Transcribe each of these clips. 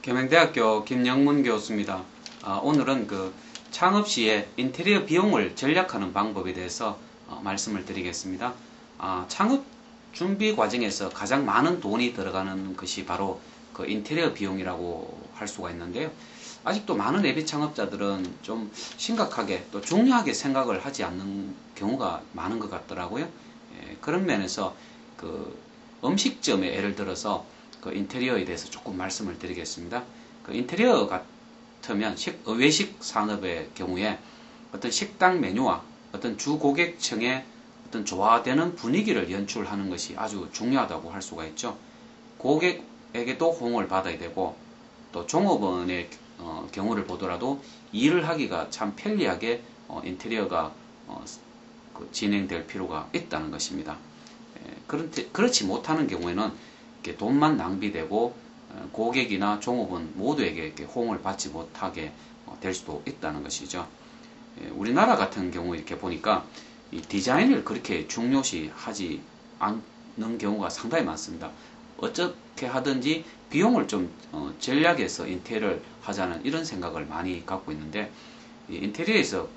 계명대학교 김영문 교수입니다. 오늘은 창업 시에 인테리어 비용을 절약하는 방법에 대해서 말씀을 드리겠습니다. 창업 준비 과정에서 가장 많은 돈이 들어가는 것이 바로 그 인테리어 비용이라고 할 수가 있는데요. 아직도 많은 예비 창업자들은 좀 심각하게 또 중요하게 생각을 하지 않는 경우가 많은 것 같더라고요. 그런 면에서 음식점에 예를 들어서 인테리어에 대해서 조금 말씀을 드리겠습니다. 인테리어 같으면 외식 산업의 경우에 어떤 식당 메뉴와 어떤 주 고객층의 어떤 조화되는 분위기를 연출하는 것이 아주 중요하다고 할 수가 있죠. 고객에게도 호응을 받아야 되고 또 종업원의 경우를 보더라도 일을 하기가 참 편리하게 인테리어가 진행될 필요가 있다는 것입니다. 그렇지 못하는 경우에는 돈만 낭비되고 고객이나 종업원 모두에게 호응을 받지 못하게 될 수도 있다는 것이죠. 우리나라 같은 경우 이렇게 보니까 이 디자인을 그렇게 중요시하지 않는 경우가 상당히 많습니다. 어떻게 하든지 비용을 좀 절약해서 인테리어를 하자는 이런 생각을 많이 갖고 있는데, 인테리어에서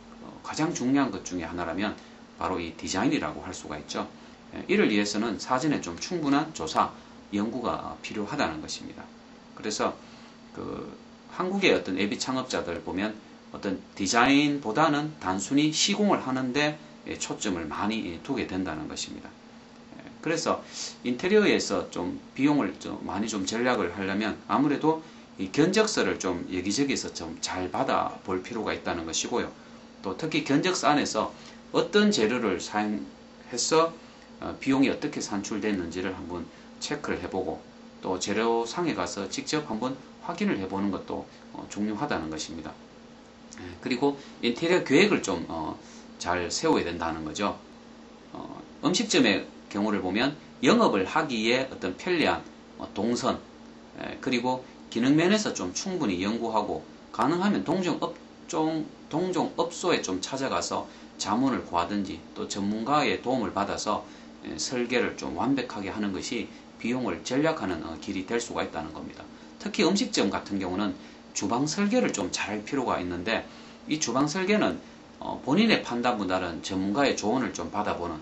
가장 중요한 것 중에 하나라면 바로 이 디자인이라고 할 수가 있죠. 이를 위해서는 사전에 좀 충분한 조사, 연구가 필요하다는 것입니다. 그래서 한국의 어떤 예비 창업자들 보면 어떤 디자인보다는 단순히 시공을 하는데 초점을 많이 두게 된다는 것입니다. 그래서 인테리어에서 좀 비용을 많이 절약을 하려면 아무래도 이 견적서를 좀 여기저기서 좀 잘 받아 볼 필요가 있다는 것이고요. 또 특히 견적서 안에서 어떤 재료를 사용해서 비용이 어떻게 산출됐는지를 한번 체크를 해보고 또 재료상에 가서 직접 한번 확인을 해보는 것도 중요하다는 것입니다. 그리고 인테리어 계획을 좀 잘 세워야 된다는 거죠. 음식점의 경우를 보면 영업을 하기에 어떤 편리한 동선, 그리고 기능면에서 좀 충분히 연구하고 가능하면 동종업소에 좀 찾아가서 자문을 구하든지 또 전문가의 도움을 받아서 설계를 좀 완벽하게 하는 것이 비용을 절약하는 길이 될 수가 있다는 겁니다. 특히 음식점 같은 경우는 주방 설계를 좀 잘할 필요가 있는데, 이 주방 설계는 본인의 판단보다는 전문가의 조언을 좀 받아보는,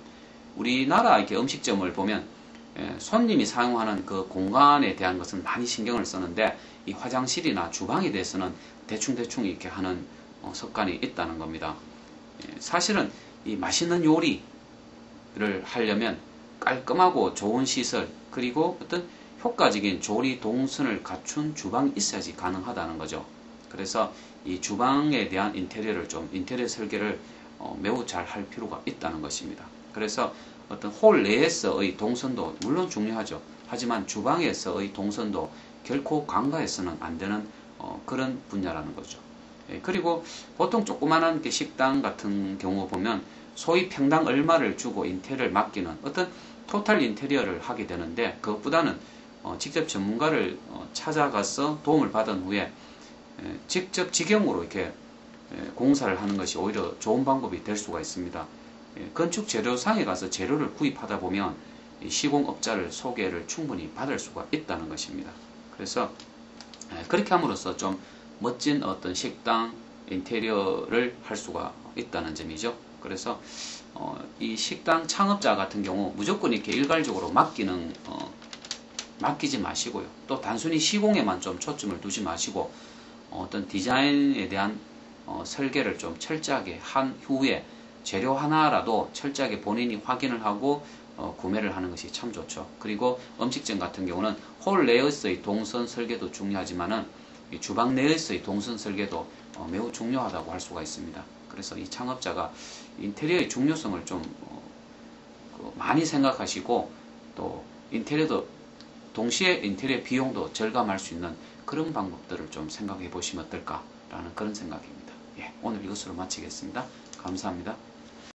우리나라 이렇게 음식점을 보면 손님이 사용하는 그 공간에 대한 것은 많이 신경을 쓰는데 이 화장실이나 주방에 대해서는 대충 이렇게 하는 습관이 있다는 겁니다. 사실은 이 맛있는 요리를 하려면 깔끔하고 좋은 시설, 그리고 어떤 효과적인 조리 동선을 갖춘 주방이 있어야지 가능하다는 거죠. 그래서 이 주방에 대한 인테리어 설계를 매우 잘 할 필요가 있다는 것입니다. 그래서 어떤 홀 내에서의 동선도 물론 중요하죠. 하지만 주방에서의 동선도 결코 간과해서는 안 되는 그런 분야라는 거죠. 그리고 보통 조그마한 식당 같은 경우 보면 소위 평당 얼마를 주고 인테리어를 맡기는 어떤 토탈 인테리어를 하게 되는데, 그것보다는 직접 전문가를 찾아가서 도움을 받은 후에 직접 직영으로 이렇게 공사를 하는 것이 오히려 좋은 방법이 될 수가 있습니다. 건축 재료상에 가서 재료를 구입하다 보면 시공업자를 소개를 충분히 받을 수가 있다는 것입니다. 그래서 그렇게 함으로써 좀 멋진 어떤 식당 인테리어를 할 수가 있다는 점이죠. 그래서 이 식당 창업자 같은 경우 무조건 이렇게 일괄적으로 맡기지 마시고요. 또 단순히 시공에만 좀 초점을 두지 마시고 어떤 디자인에 대한 설계를 좀 철저하게 한 후에 재료 하나라도 철저하게 본인이 확인을 하고 구매를 하는 것이 참 좋죠. 그리고 음식점 같은 경우는 홀 내에서의 동선 설계도 중요하지만은 이 주방 내에서의 동선 설계도 매우 중요하다고 할 수가 있습니다. 그래서 이 창업자가 인테리어의 중요성을 좀 많이 생각하시고 또 인테리어도 동시에 인테리어 비용도 절감할 수 있는 그런 방법들을 좀 생각해 보시면 어떨까라는 그런 생각입니다. 오늘 이것으로 마치겠습니다. 감사합니다.